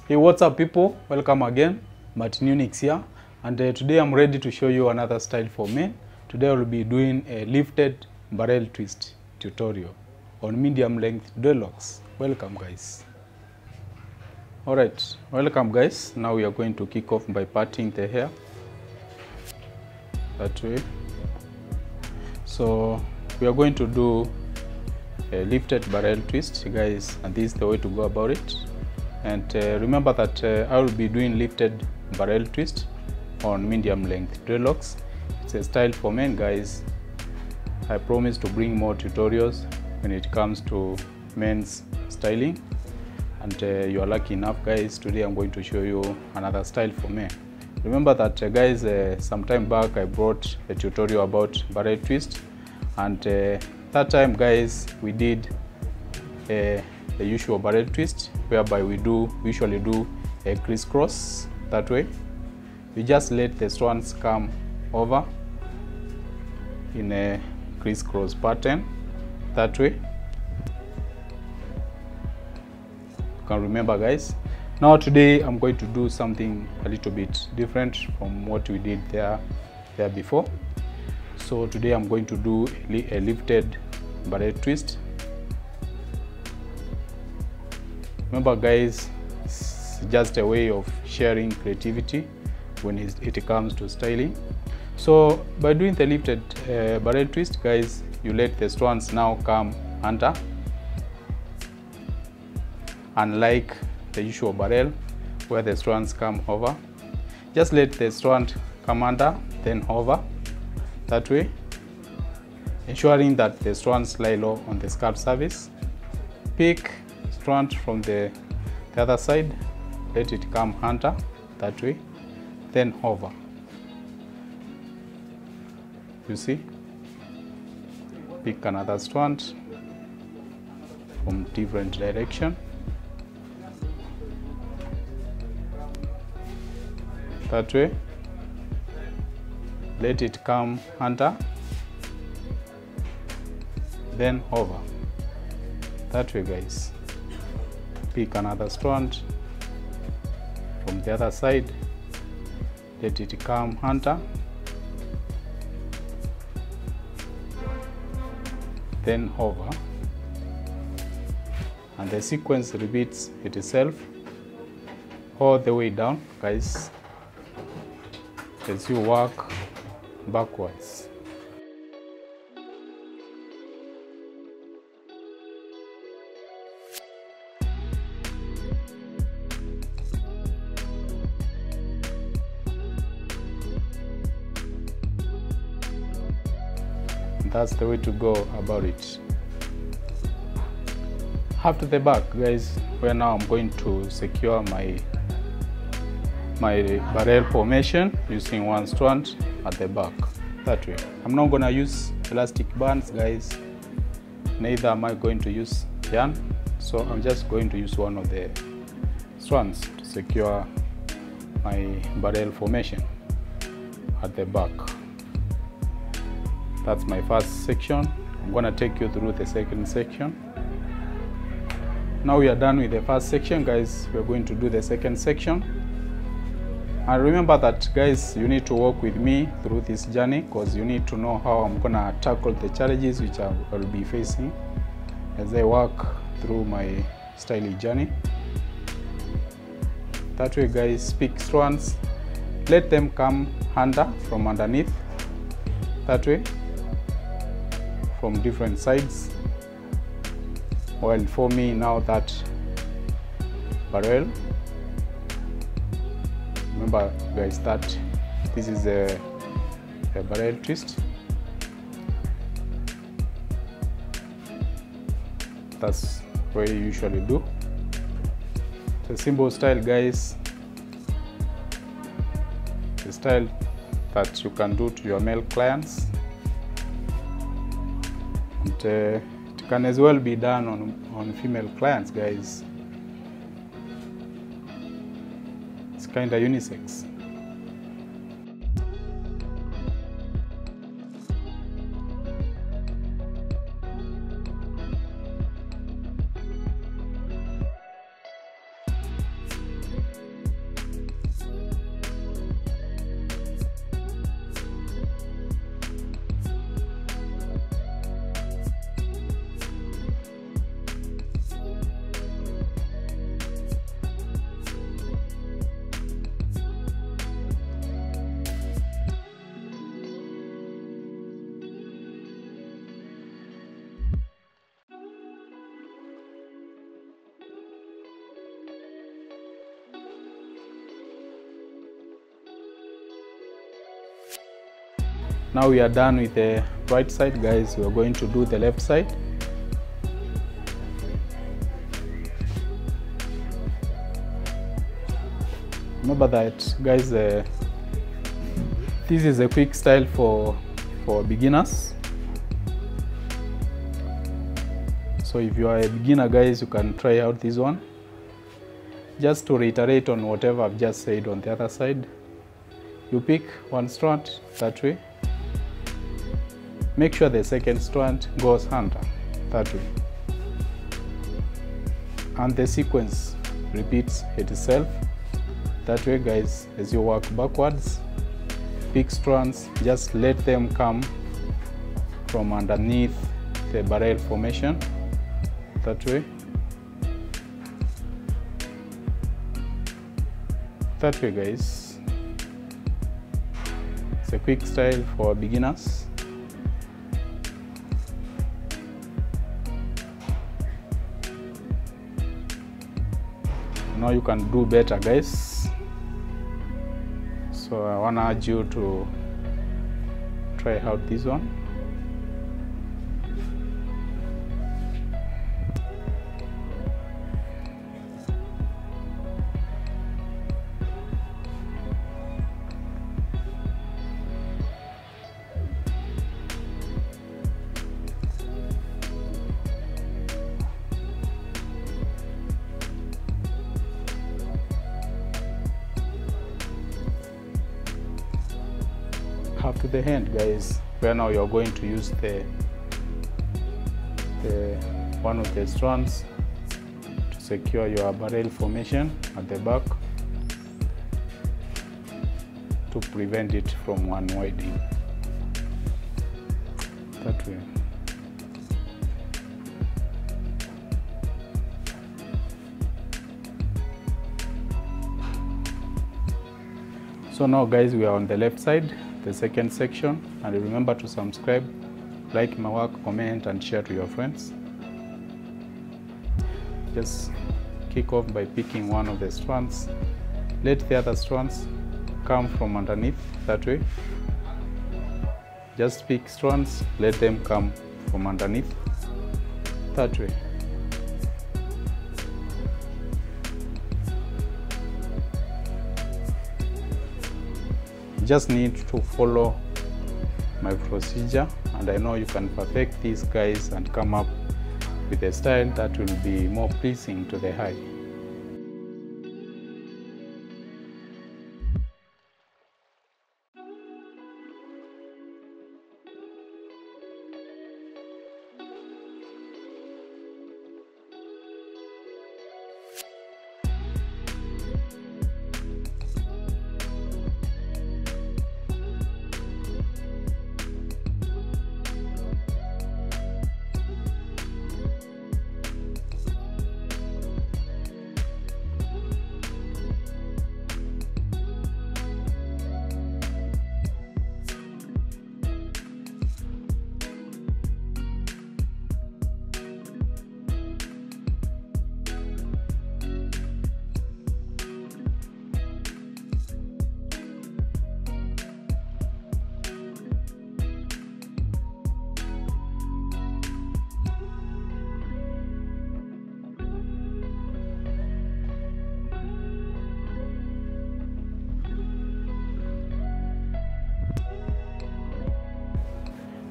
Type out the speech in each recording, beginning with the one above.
Hey, what's up people, welcome again. Martin Unix here, and today I'm ready to show you another style for men. Today I will be doing a lifted barrel twist tutorial on medium length dreadlocks. Welcome guys. Alright, welcome guys. Now we are going to kick off by parting the hair that way. So we are going to do a lifted barrel twist guys, and this is the way to go about it. And remember that I will be doing lifted barrel twist on medium length dreadlocks. It's a style for men guys. I promise to bring more tutorials when it comes to men's styling, and you are lucky enough guys. Today I'm going to show you another style for men. Remember that guys, some time back I brought a tutorial about barrel twist, and that time guys we did the usual barrel twist, whereby we usually do a crisscross that way. We just let the strands come over in a crisscross pattern that way. You can remember guys. Now today I'm going to do something a little bit different from what we did there before. So today I'm going to do a lifted barrel twist. Remember guys, it's just a way of sharing creativity when it comes to styling. So by doing the lifted barrel twist guys, you let the strands now come under, unlike the usual barrel where the strands come over. Just let the strand come under, then hover that way, ensuring that the strands lie low on the scalp surface. Pick strand from the other side, let it come under that way, then hover. You see, pick another strand from different direction that way, let it come under, then hover that way guys. Pick another strand from the other side, let it come under, then hover, and the sequence repeats itself all the way down guys as you work backwards. That's the way to go about it. After the back guys, where now I'm going to secure my barrel formation using one strand at the back that way. I'm not gonna use elastic bands guys, neither am I going to use yarn, so I'm just going to use one of the strands to secure my barrel formation at the back. That's my first section. I'm going to take you through the second section. Now we are done with the first section guys, we're going to do the second section. And remember that guys, you need to walk with me through this journey, because you need to know how I'm going to tackle the challenges which I will be facing as I walk through my styling journey. That way guys, pick strands, let them come under from underneath that way, from different sides, while forming now that barrel. Remember guys that this is a barrel twist. That's what you usually do. It's a simple style guys, the style that you can do to your male clients. And it can as well be done on female clients guys. It's kind of unisex. Now we are done with the right side, guys. We are going to do the left side. Remember that, guys, this is a quick style for beginners. So if you are a beginner, guys, you can try out this one. Just to reiterate on whatever I've just said on the other side, you pick one strand that way. Make sure the second strand goes under that way, and the sequence repeats itself that way, guys. As you work backwards, pick strands, just let them come from underneath the barrel formation that way. That way, guys. It's a quick style for beginners. Now you can do better, guys. So I want to urge you to try out this one. Up to the end, guys, where now you're going to use the one of the strands to secure your barrel formation at the back to prevent it from unwinding that way. So now, guys, we are on the left side, the second section, and remember to subscribe, like my work, comment and share to your friends. Just kick off by picking one of the strands. Let the other strands come from underneath that way. Just pick strands, let them come from underneath that way. Just need to follow my procedure, and I know you can perfect these, guys, and come up with a style that will be more pleasing to the eye.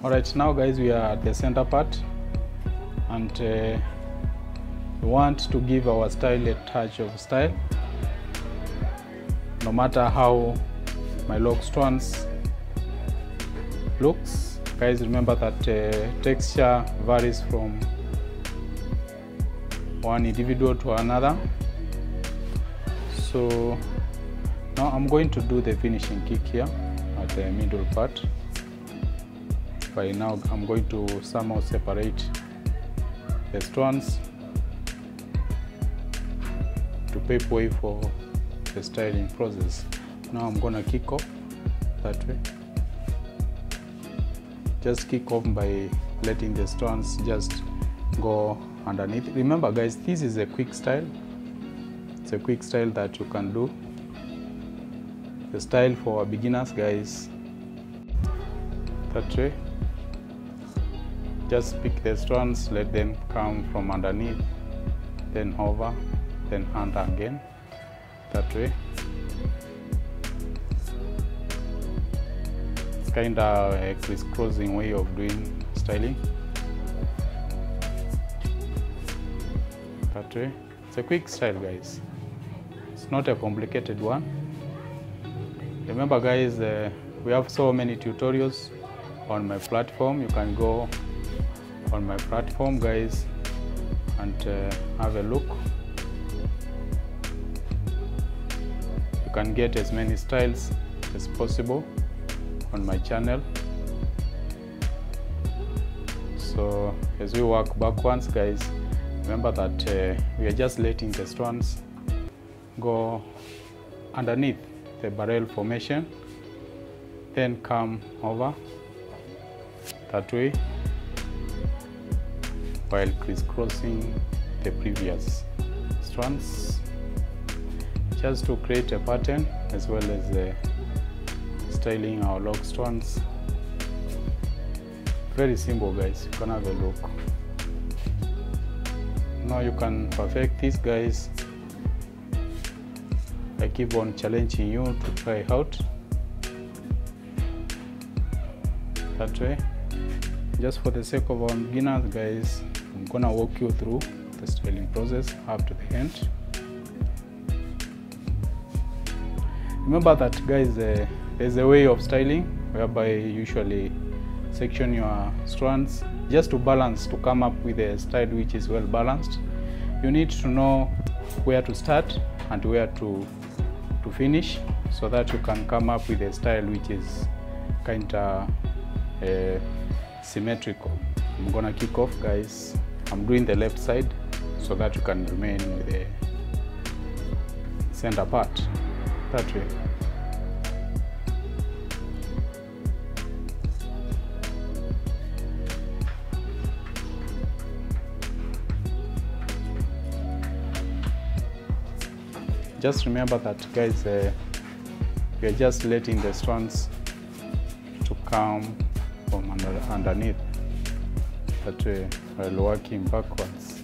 Alright, now, guys, we are at the center part, and we want to give our style a touch of style. No matter how my log strands looks, guys, remember that texture varies from one individual to another. So now I'm going to do the finishing kick here at the middle part. By now I'm going to somehow separate the strands to pave way for the styling process. Now I'm gonna kick off that way. Just kick off by letting the strands just go underneath. Remember, guys, this is a quick style. It's a quick style that you can do. The style for beginners, guys. that way. Just pick the strands, let them come from underneath, then over, then under again, that way. It's kind of a crisscrossing way of doing styling, that way. It's a quick style, guys. It's not a complicated one. Remember, guys, we have so many tutorials on my platform. You can go on my platform, guys, and have a look. You can get as many styles as possible on my channel. So as we work backwards, guys, remember that we are just letting the strands go underneath the barrel formation, then come over that way, while crisscrossing the previous strands, just to create a pattern as well as styling our lock strands. Very simple, guys. You can have a look. Now you can perfect this, guys. I keep on challenging you to try out that way. Just for the sake of our beginners, guys, I'm gonna walk you through the styling process up to the end. Remember that, guys, there's a way of styling whereby you usually section your strands just to balance, to come up with a style which is well balanced. You need to know where to start and where to finish, so that you can come up with a style which is kind of symmetrical. I'm gonna kick off, guys. I'm doing the left side so that you can remain with the center part, that way. Just remember that, guys, we are just letting the strands to come from underneath, that way, while working backwards.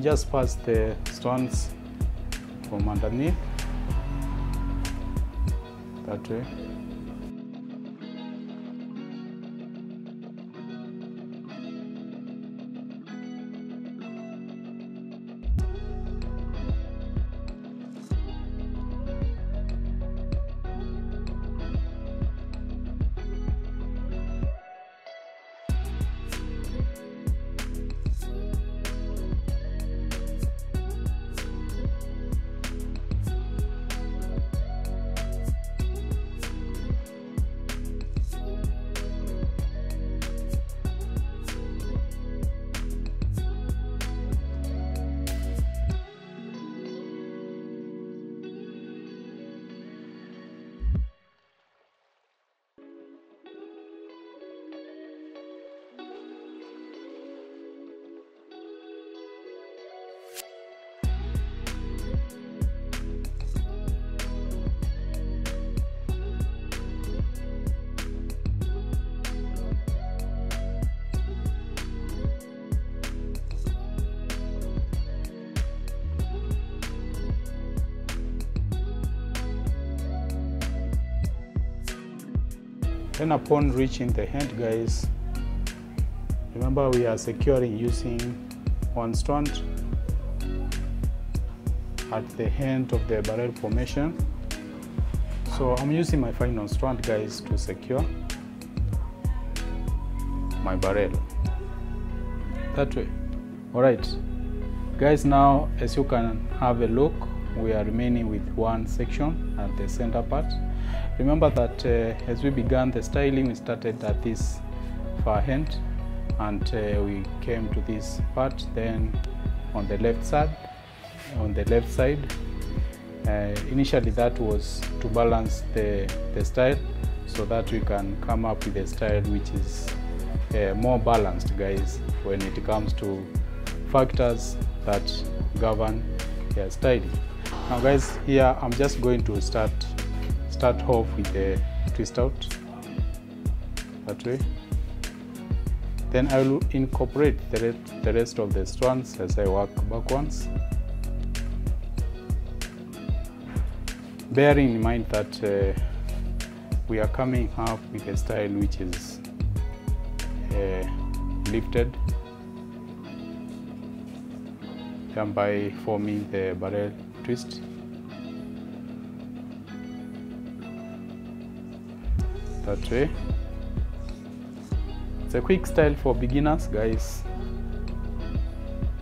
Just pass the strands from underneath, that way. Then upon reaching the end, guys, remember we are securing using one strand at the end of the barrel formation. So I'm using my final strand, guys, to secure my barrel, that way. Alright, guys, now as you can have a look, we are remaining with one section at the center part. Remember that as we began the styling, we started at this far end and we came to this part. Then on the left side, initially that was to balance the style so that we can come up with a style which is more balanced, guys, when it comes to factors that govern styling. Now, guys, here I'm just going to start off with the twist out that way. Then I will incorporate the rest of the strands as I work backwards, bearing in mind that we are coming up with a style which is lifted, and by forming the barrel twist. That way. It's a quick style for beginners, guys.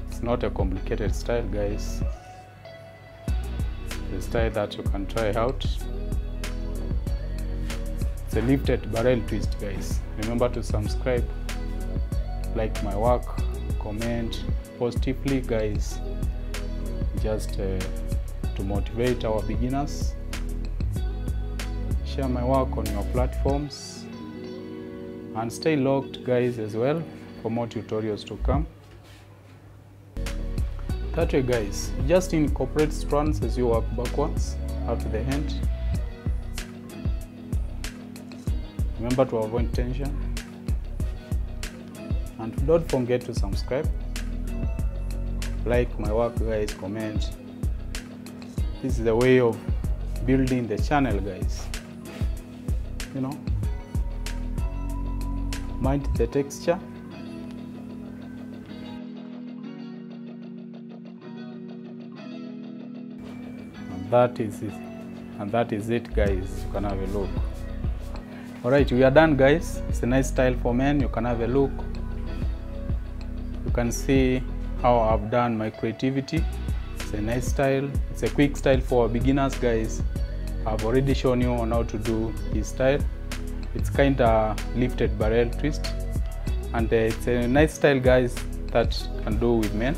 It's not a complicated style, guys. It's a style that you can try out. It's a lifted barrel twist, guys. Remember to subscribe, like my work, comment positively, guys, just to motivate our beginners. Share my work on your platforms and stay locked, guys, as well for more tutorials to come. That way, guys, just incorporate strands as you work backwards up to the end. Remember to avoid tension, and don't forget to subscribe, like my work, guys, comment. This is the way of building the channel, guys. You know, mind the texture. And that is it. And that is it, guys. You can have a look. Alright, we are done, guys. It's a nice style for men. You can have a look. You can see how I've done my creativity. It's a nice style. It's a quick style for beginners, guys. I've already shown you on how to do this style. It's kind of lifted barrel twist, and it's a nice style, guys, that can do with men.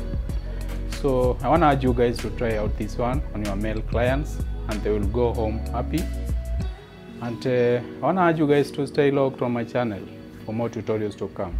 So I want to urge you guys to try out this one on your male clients, and they will go home happy. And I want to urge you guys to stay locked on my channel for more tutorials to come.